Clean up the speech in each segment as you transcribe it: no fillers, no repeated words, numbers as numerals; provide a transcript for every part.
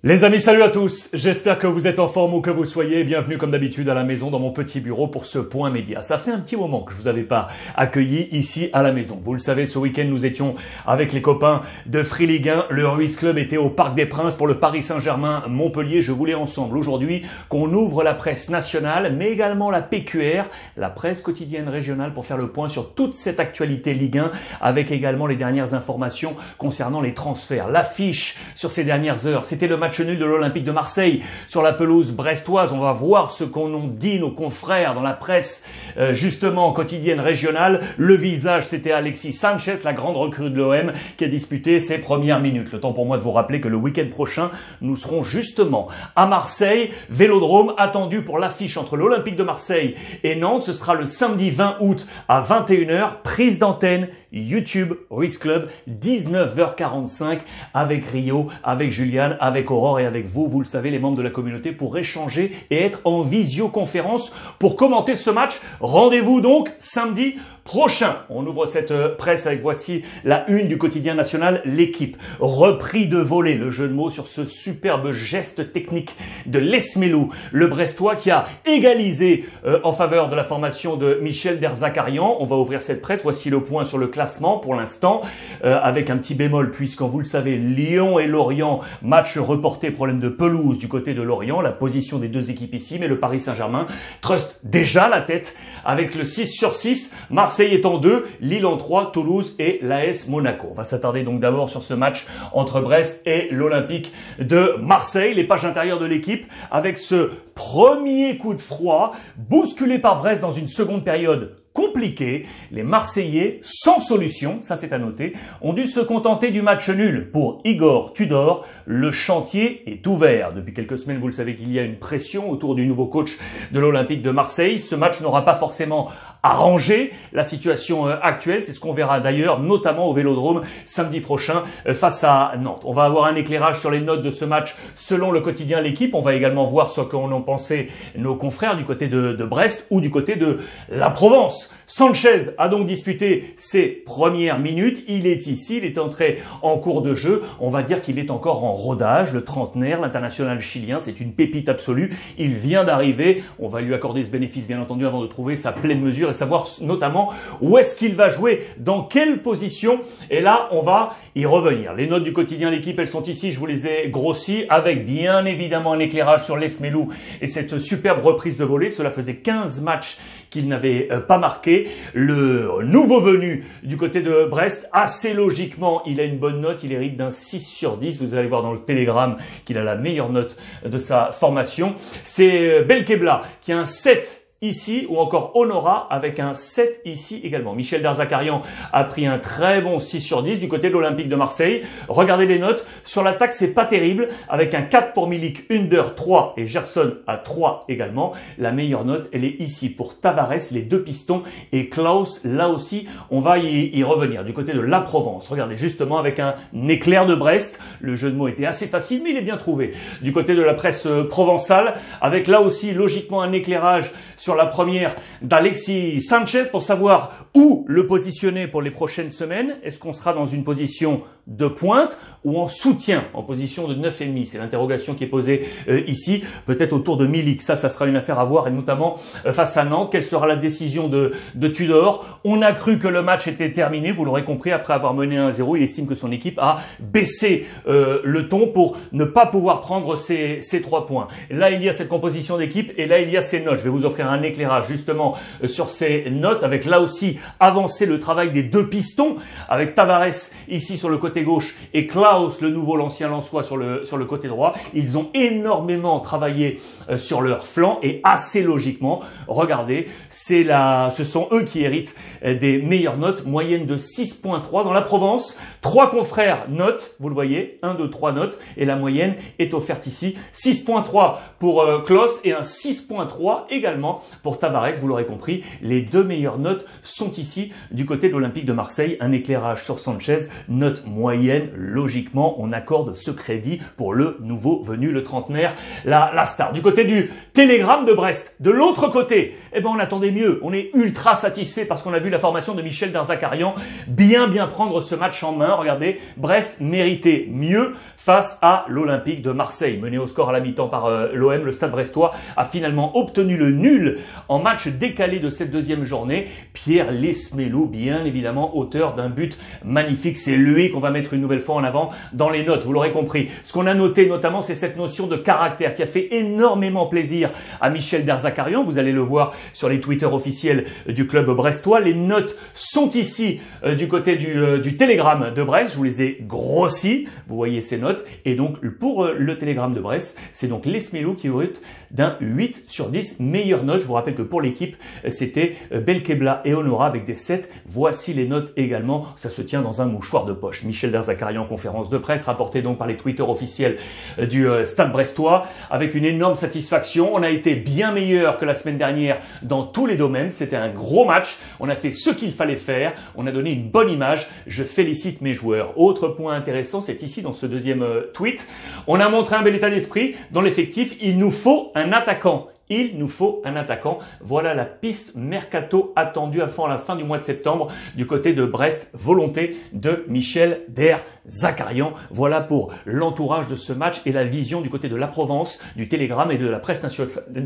Les amis, salut à tous. J'espère que vous êtes en forme où que vous soyez. Bienvenue comme d'habitude à la maison dans mon petit bureau pour ce point média. Ça fait un petit moment que je vous avais pas accueilli ici à la maison. Vous le savez, ce week-end nous étions avec les copains de Free Ligue 1. Le Ruiz Club était au Parc des Princes pour le Paris Saint-Germain Montpellier. Je voulais ensemble aujourd'hui qu'on ouvre la presse nationale, mais également la PQR, la presse quotidienne régionale, pour faire le point sur toute cette actualité Ligue 1, avec également les dernières informations concernant les transferts. L'affiche sur ces dernières heures, c'était le match nul de l'Olympique de Marseille sur la pelouse brestoise. On va voir ce qu'en ont dit nos confrères dans la presse justement quotidienne régionale. Le visage, c'était Alexis Sanchez, la grande recrue de l'OM, qui a disputé ses premières minutes. Le temps pour moi de vous rappeler que le week-end prochain, nous serons justement à Marseille, Vélodrome, attendu pour l'affiche entre l'Olympique de Marseille et Nantes. Ce sera le samedi 20 août à 21h, prise d'antenne YouTube Ruiz Club, 19h45, avec Rio, avec Juliane, avec Aurore et avec vous, vous le savez, les membres de la communauté, pour échanger et être en visioconférence pour commenter ce match. Rendez-vous donc samedi prochain. On ouvre cette presse avec, voici la une du quotidien national, L'équipe. Repris de volée, le jeu de mots sur ce superbe geste technique de Lesmelou, le Brestois, qui a égalisé en faveur de la formation de Michel Derzakarian. On va ouvrir cette presse. Voici le point sur le classement pour l'instant, avec un petit bémol, puisqu'en vous le savez, Lyon et Lorient, match reporté, problème de pelouse du côté de Lorient, la position des deux équipes ici, mais le Paris Saint-Germain truste déjà la tête avec le 6/6. Marseille est en 2, Lille en 3, Toulouse et l'AS Monaco. On va s'attarder donc d'abord sur ce match entre Brest et l'Olympique de Marseille. Les pages intérieures de l'équipe avec ce premier coup de froid, bousculé par Brest dans une seconde période compliqué. Les Marseillais, sans solution, ça c'est à noter, ont dû se contenter du match nul. Pour Igor Tudor, le chantier est ouvert. Depuis quelques semaines, vous le savez qu'il y a une pression autour du nouveau coach de l'Olympique de Marseille. Ce match n'aura pas forcément arrangé la situation actuelle. C'est ce qu'on verra d'ailleurs, notamment au Vélodrome, samedi prochain, face à Nantes. On va avoir un éclairage sur les notes de ce match selon le quotidien L'équipe. On va également voir ce qu'en ont pensé nos confrères du côté de Brest ou du côté de la Provence. Sanchez a donc disputé ses premières minutes. Il est ici, il est entré en cours de jeu. On va dire qu'il est encore en rodage. Le trentenaire, l'international chilien, c'est une pépite absolue. Il vient d'arriver. On va lui accorder ce bénéfice, bien entendu, avant de trouver sa pleine mesure et savoir notamment où est-ce qu'il va jouer, dans quelle position. Et là, on va y revenir. Les notes du quotidien L'équipe, elles sont ici. Je vous les ai grossies avec bien évidemment un éclairage sur Lesmelou et cette superbe reprise de volée. Cela faisait 15 matchs qu'il n'avait pas marqué. Le nouveau venu du côté de Brest, assez logiquement, il a une bonne note, il hérite d'un 6/10. Vous allez voir dans le télégramme qu'il a la meilleure note de sa formation. C'est Belkebla qui a un 7 ici, ou encore Honora avec un 7 ici également. Michel Derzakarian a pris un très bon 6/10 du côté de l'Olympique de Marseille. Regardez les notes. Sur l'attaque, c'est pas terrible, avec un 4 pour Milik, Under 3 et Gerson à 3 également. La meilleure note, elle est ici pour Tavares, les deux pistons, et Klaus. Là aussi, on va y revenir. Du côté de la Provence, regardez justement avec un éclair de Brest. Le jeu de mots était assez facile, mais il est bien trouvé. Du côté de la presse provençale, avec là aussi logiquement un éclairage sur la première d'Alexis Sanchez pour savoir où le positionner pour les prochaines semaines. Est-ce qu'on sera dans une position de pointe ou en soutien, en position de 9,5? C'est l'interrogation qui est posée ici. Peut-être autour de Milik. Ça sera une affaire à voir, et notamment face à Nantes. Quelle sera la décision de Tudor? On a cru que le match était terminé. Vous l'aurez compris, après avoir mené 1-0, il estime que son équipe a baissé le ton pour ne pas pouvoir prendre ces 3 points. Là, il y a cette composition d'équipe et là, il y a ces notes. Je vais vous offrir un éclairage justement sur ces notes, avec là aussi avancé le travail des deux pistons, avec Tavares ici sur le côté gauche et Klaus, le nouveau, l'ancien Lensois, sur le côté droit. Ils ont énormément travaillé sur leur flanc et assez logiquement, regardez, ce sont eux qui héritent des meilleures notes, moyenne de 6,3 dans la Provence. 3 confrères notes, vous le voyez, 1, 2, 3 notes, et la moyenne est offerte ici. 6,3 pour Klaus et un 6,3 également pour Tavares. Vous l'aurez compris, les deux meilleures notes sont ici du côté de l'Olympique de Marseille. Un éclairage sur Sanchez, note moyenne moyenne. Logiquement, on accorde ce crédit pour le nouveau venu, le trentenaire, la star. Du côté du Télégramme de Brest, de l'autre côté, eh ben on attendait mieux. On est ultra satisfait parce qu'on a vu la formation de Michel Darzacarian bien prendre ce match en main. Regardez, Brest méritait mieux face à l'Olympique de Marseille. Mené au score à la mi-temps par l'OM, le Stade brestois a finalement obtenu le nul en match décalé de cette deuxième journée. Pierre Lesmelou, bien évidemment, auteur d'un but magnifique. C'est lui qu'on va mettre une nouvelle fois en avant dans les notes, vous l'aurez compris. Ce qu'on a noté notamment, c'est cette notion de caractère qui a fait énormément plaisir à Michel Darzacarian. Vous allez le voir sur les Twitter officiels du club brestois. Les notes sont ici du côté du Télégramme de Brest. Je vous les ai grossis. Vous voyez ces notes. Et donc, pour le Télégramme de Brest, c'est donc Lesmelou qui hérite d'un 8 sur 10. Meilleure note. Je vous rappelle que pour l'équipe, c'était Belkebla et Honora avec des 7. Voici les notes également. Ça se tient dans un mouchoir de poche. Michel Darzacarian en conférence de presse, rapporté donc par les Twitter officiels du Stade brestois, avec une énorme satisfaction. On a été bien meilleur que la semaine dernière dans tous les domaines. C'était un gros match. On a fait ce qu'il fallait faire. On a donné une bonne image. Je félicite mes joueurs. Autre point intéressant, c'est ici dans ce deuxième tweet. On a montré un bel état d'esprit dans l'effectif. Il nous faut un attaquant. Il nous faut un attaquant. Voilà la piste mercato attendue avant la fin du mois de septembre du côté de Brest. Volonté de Michel Darzacarian. Voilà pour l'entourage de ce match et la vision du côté de la Provence, du Télégramme et de la presse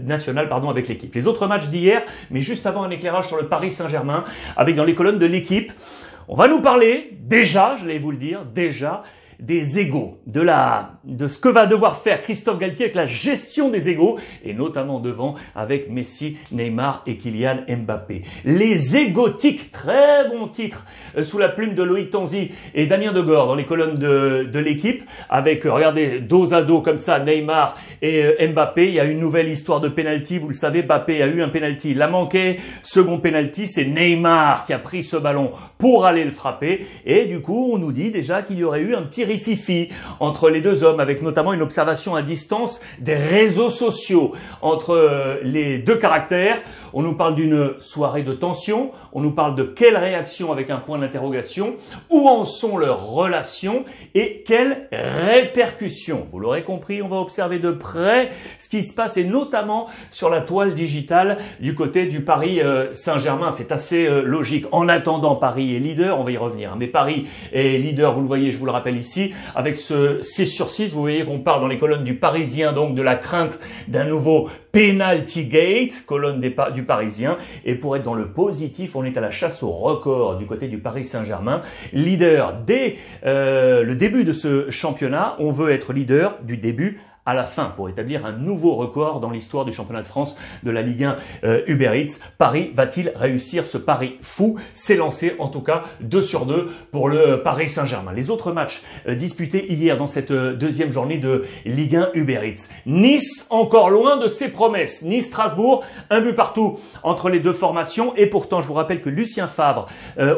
nationale avec l'équipe. Les autres matchs d'hier, mais juste avant un éclairage sur le Paris Saint-Germain, avec dans les colonnes de l'équipe, on va nous parler déjà, je vais vous le dire, déjà, des égos, de ce que va devoir faire Christophe Galtier avec la gestion des égos, et notamment devant avec Messi, Neymar et Kylian Mbappé. Les égotiques, très bon titre, sous la plume de Loïc Tanzi et Damien Degord dans les colonnes de l'équipe, avec, regardez, dos à dos comme ça, Neymar et Mbappé. Il y a une nouvelle histoire de penalty, vous le savez, Mbappé a eu un penalty, l'a manqué. Second penalty, c'est Neymar qui a pris ce ballon pour aller le frapper, et du coup, on nous dit déjà qu'il y aurait eu un petit rififi entre les deux hommes, avec notamment une observation à distance des réseaux sociaux entre les deux caractères. On nous parle d'une soirée de tension, on nous parle de quelle réaction avec un point d'interrogation, où en sont leurs relations et quelles répercussions. Vous l'aurez compris, on va observer de près ce qui se passe, et notamment sur la toile digitale du côté du Paris Saint-Germain. C'est assez logique. En attendant, Paris est leader, on va y revenir, mais Paris est leader, vous le voyez, je vous le rappelle ici, avec ce 6 sur 6, vous voyez qu'on parle dans les colonnes du Parisien, donc de la crainte d'un nouveau penalty gate, colonne du Parisien, et pour être dans le positif, on est à la chasse au record du côté du Paris Saint-Germain, leader dès le début de ce championnat. On veut être leader du début à la fin pour établir un nouveau record dans l'histoire du championnat de France de la Ligue 1 Uber Eats. Paris va-t-il réussir ce pari fou? C'est lancé en tout cas 2 sur 2 pour le Paris Saint-Germain. Les autres matchs disputés hier dans cette deuxième journée de Ligue 1 Uber Eats. Nice encore loin de ses promesses. Nice-Strasbourg, un but partout entre les deux formations, et pourtant je vous rappelle que Lucien Favre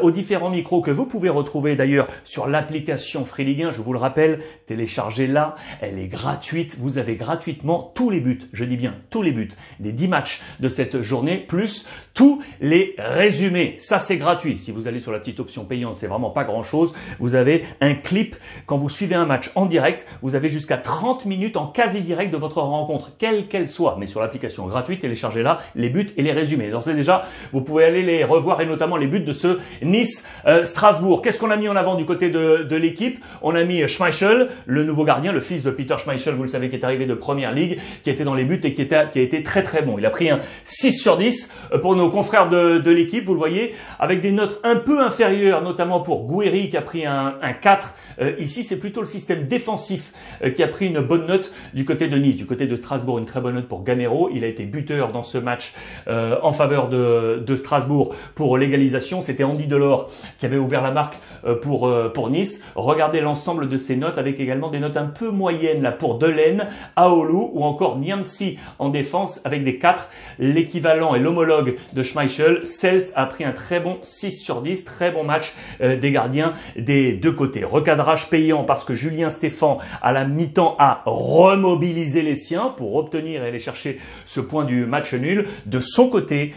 aux différents micros que vous pouvez retrouver d'ailleurs sur l'application Free Ligue 1, je vous le rappelle, téléchargez-la, elle est gratuite. Vous avez gratuitement tous les buts, je dis bien tous les buts, des 10 matchs de cette journée, plus tous les résumés. Ça, c'est gratuit. Si vous allez sur la petite option payante, c'est vraiment pas grand-chose. Vous avez un clip. Quand vous suivez un match en direct, vous avez jusqu'à 30 minutes en quasi-direct de votre rencontre, quelle qu'elle soit. Mais sur l'application gratuite, téléchargez-la, les buts et les résumés. Donc, c'est déjà, vous pouvez aller les revoir, et notamment les buts de ce Nice-Strasbourg. Qu'est-ce qu'on a mis en avant du côté de l'équipe? On a mis Schmeichel, le nouveau gardien, le fils de Peter Schmeichel, vous le savez, qui est arrivé de Première Ligue, qui était dans les buts et qui a été très très bon. Il a pris un 6 sur 10 pour nos confrères de l'équipe, vous le voyez, avec des notes un peu inférieures, notamment pour Gouiri qui a pris un 4. Ici, c'est plutôt le système défensif qui a pris une bonne note du côté de Nice. Du côté de Strasbourg, une très bonne note pour Gamero. Il a été buteur dans ce match en faveur de Strasbourg pour l'égalisation. C'était Andy Delors qui avait ouvert la marque pour Nice. Regardez l'ensemble de ces notes, avec également des notes un peu moyennes là pour Delaine, Cohen, Aolu ou encore Niamsi en défense avec des 4, l'équivalent et l'homologue de Schmeichel. Sels a pris un très bon 6 sur 10, très bon match des gardiens des deux côtés. Recadrage payant parce que Julien Stéphan à la mi-temps a remobilisé les siens pour obtenir et aller chercher ce point du match nul. De son côté,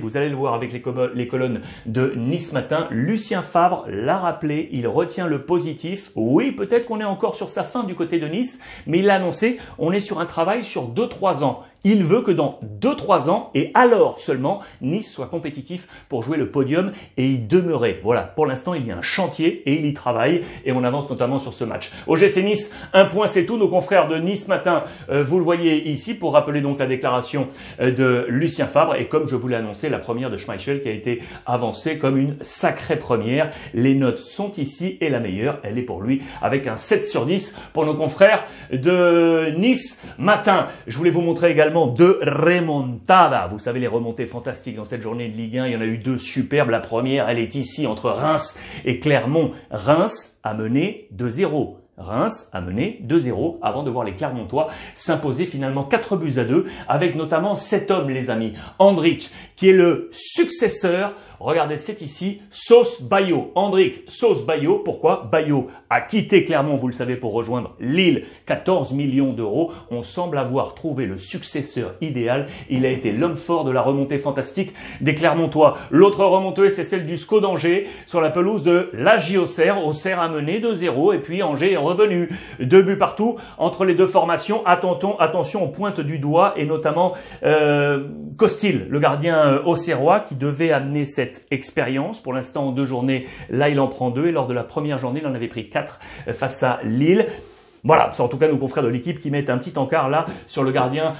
vous allez le voir avec les colonnes de Nice Matin, Lucien Favre l'a rappelé, il retient le positif. Oui, peut-être qu'on est encore sur sa fin du côté de Nice, mais il l'a annoncé, on est sur un travail sur 2-3 ans. Il veut que dans 2-3 ans, et alors seulement, Nice soit compétitif pour jouer le podium et y demeurer. Voilà, pour l'instant, il y a un chantier et il y travaille et on avance notamment sur ce match. OGC Nice, un point c'est tout. Nos confrères de Nice Matin, vous le voyez ici pour rappeler donc la déclaration de Lucien Favre et comme je vous l'ai annoncé, la première de Schmeichel qui a été avancée comme une sacrée première. Les notes sont ici et la meilleure, elle est pour lui avec un 7 sur 10 pour nos confrères de Nice Matin. Je voulais vous montrer également de remontada. Vous savez, les remontées fantastiques dans cette journée de Ligue 1. Il y en a eu 2 superbes. La première, elle est ici entre Reims et Clermont. Reims a mené 2-0. Reims a mené 2-0 avant de voir les Clermontois s'imposer finalement 4-2 avec notamment cet homme, les amis, Andrich, qui est le successeur. Regardez, c'est ici, Sauce Bayo. Andrich, Sauce Bayo. Pourquoi? Bayo a quitté Clermont, vous le savez, pour rejoindre Lille. 14 millions d'euros. On semble avoir trouvé le successeur idéal. Il a été l'homme fort de la remontée fantastique des Clermontois. L'autre remontée, c'est celle du SCO d'Angers sur la pelouse de l'AJ Auxerre. Auxerre a mené 2-0 et puis Angers est revenu. 2 buts partout entre les deux formations. Attention, on pointe du doigt et notamment Costil, le gardien auxerrois qui devait amener cette expérience. Pour l'instant, en 2 journées, là, il en prend 2 et lors de la première journée, il en avait pris 4 face à Lille. Voilà, c'est en tout cas nos confrères de l'équipe qui mettent un petit encart là sur le gardien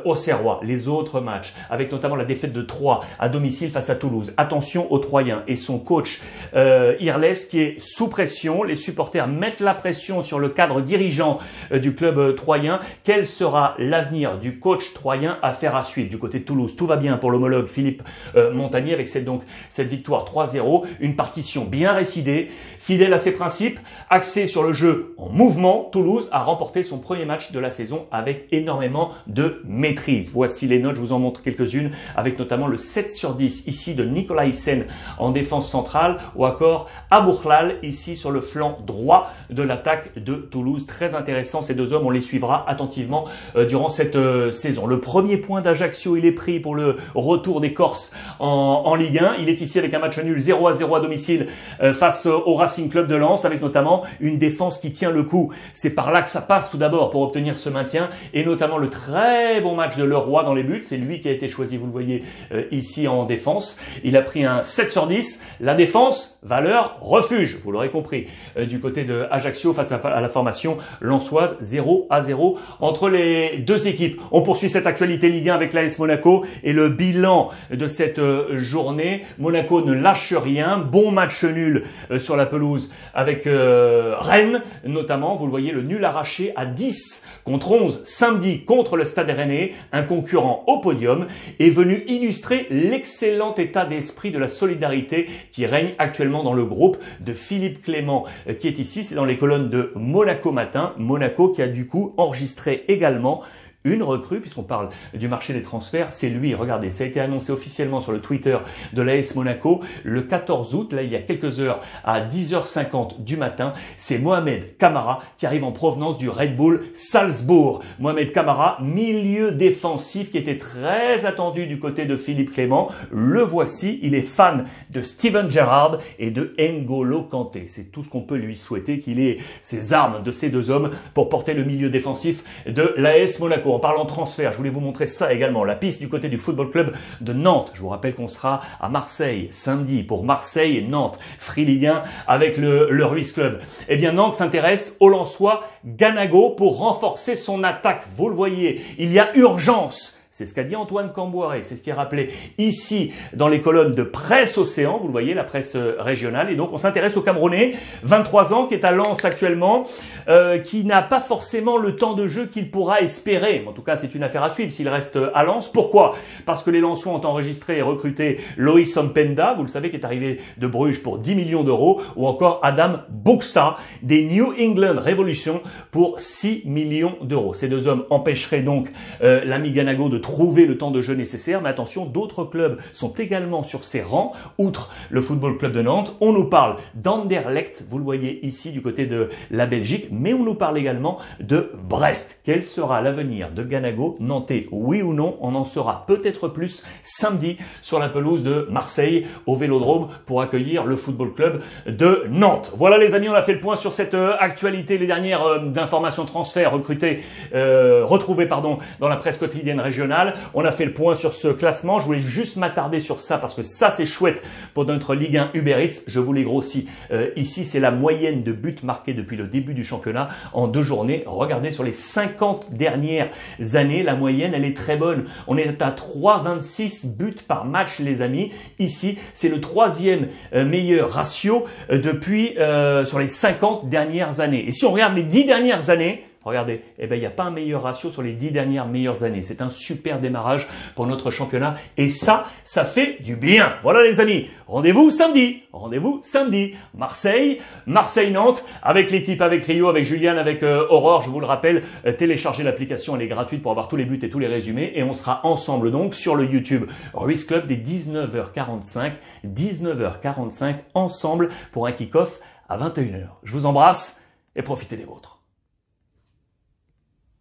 auxerrois. Les autres matchs, avec notamment la défaite de 3 à domicile face à Toulouse. Attention aux Troyens et son coach Irles qui est sous pression. Les supporters mettent la pression sur le cadre dirigeant du club troyen. Quel sera l'avenir du coach troyen? Affaire à suivre du côté de Toulouse. Tout va bien pour l'homologue Philippe Montagnier avec cette victoire 3-0. Une partition bien récidée, fidèle à ses principes, axée sur le jeu en mouvement. Toulouse a remporté son premier match de la saison avec énormément de maîtrise. Voici les notes, je vous en montre quelques-unes, avec notamment le 7 sur 10 ici de Nicolas Hyssen en défense centrale ou encore Aboukhlal ici sur le flanc droit de l'attaque de Toulouse. Très intéressant ces 2 hommes, on les suivra attentivement durant cette saison. Le premier point d'Ajaccio, il est pris pour le retour des Corses en Ligue 1. Il est ici avec un match nul 0-0 à domicile face au Racing Club de Lens avec notamment une défense qui tient le coup. C'est par là que ça passe tout d'abord pour obtenir ce maintien et notamment le très bon match de Leroy dans les buts. C'est lui qui a été choisi, vous le voyez ici en défense. Il a pris un 7 sur 10. La défense, valeur refuge, vous l'aurez compris. Du côté de Ajaccio face à la formation lensoise, 0-0 entre les 2 équipes. On poursuit cette actualité Ligue 1 avec l'AS Monaco et le bilan de cette journée. Monaco ne lâche rien. Bon match nul sur la pelouse avec Rennes notamment. Vous le voyez, le nul arraché à 10 contre 11 samedi contre le Stade Rennais, un concurrent au podium, est venu illustrer l'excellent état d'esprit de la solidarité qui règne actuellement dans le groupe de Philippe Clément qui est ici. C'est dans les colonnes de Monaco Matin. Monaco qui a du coup enregistré également une recrue, puisqu'on parle du marché des transferts, c'est lui. Regardez, ça a été annoncé officiellement sur le Twitter de l'AS Monaco le 14 août, là il y a quelques heures, à 10h50 du matin. C'est Mohamed Camara qui arrive en provenance du Red Bull Salzbourg. Mohamed Camara, milieu défensif qui était très attendu du côté de Philippe Clément. Le voici, il est fan de Steven Gerrard et de N'Golo Kanté. C'est tout ce qu'on peut lui souhaiter, qu'il ait ces armes de ces 2 hommes pour porter le milieu défensif de l'AS Monaco. En parlant transfert, je voulais vous montrer ça également. La piste du côté du Football Club de Nantes. Je vous rappelle qu'on sera à Marseille samedi pour Marseille et Nantes. Free Ligue 1 avec le Ruiz Club. Eh bien, Nantes s'intéresse au Lensois Ganago pour renforcer son attaque. Vous le voyez, il y a urgence. C'est ce qu'a dit Antoine Camboiré, c'est ce qui est rappelé ici dans les colonnes de Presse Océan, vous le voyez, la presse régionale. Et donc on s'intéresse au Camerounais, 23 ans, qui est à Lens actuellement, qui n'a pas forcément le temps de jeu qu'il pourra espérer. En tout cas, c'est une affaire à suivre s'il reste à Lens. Pourquoi? Parce que les Lensois ont enregistré et recruté Loïs Mpenda, vous le savez, qui est arrivé de Bruges pour 10 millions d'euros, ou encore Adam Bouksa des New England Revolution pour 6 millions d'euros. Ces deux hommes empêcheraient donc l'ami Ganago de trouver le temps de jeu nécessaire. Mais attention, d'autres clubs sont également sur ses rangs, outre le Football Club de Nantes. On nous parle d'Anderlecht, vous le voyez ici du côté de la Belgique, mais on nous parle également de Brest. Quel sera l'avenir de Ganago, nantais, oui ou non? On en saura peut-être plus samedi sur la pelouse de Marseille au Vélodrome pour accueillir le Football Club de Nantes. Voilà les amis, on a fait le point sur cette actualité, les dernières informations transferts retrouvées dans la presse quotidienne régionale. On a fait le point sur ce classement. Je voulais juste m'attarder sur ça parce que ça c'est chouette pour notre Ligue 1 Uber Eats. Je vous l'ai grossi. Ici c'est la moyenne de buts marqués depuis le début du championnat en 2 journées. Regardez sur les 50 dernières années, la moyenne elle est très bonne. On est à 3,26 buts par match les amis. Ici c'est le 3e meilleur ratio depuis sur les 50 dernières années. Et si on regarde les 10 dernières années, regardez, eh ben, il n'y a pas un meilleur ratio sur les 10 dernières meilleures années. C'est un super démarrage pour notre championnat. Et ça fait du bien. Voilà les amis. Rendez-vous samedi. Marseille-Nantes, avec l'équipe, avec Rio, avec Juliane, avec Aurore. Je vous le rappelle, téléchargez l'application. Elle est gratuite pour avoir tous les buts et tous les résumés. Et on sera ensemble donc sur le YouTube Ruiz Club dès 19h45 ensemble pour un kick-off à 21h. Je vous embrasse et profitez des vôtres.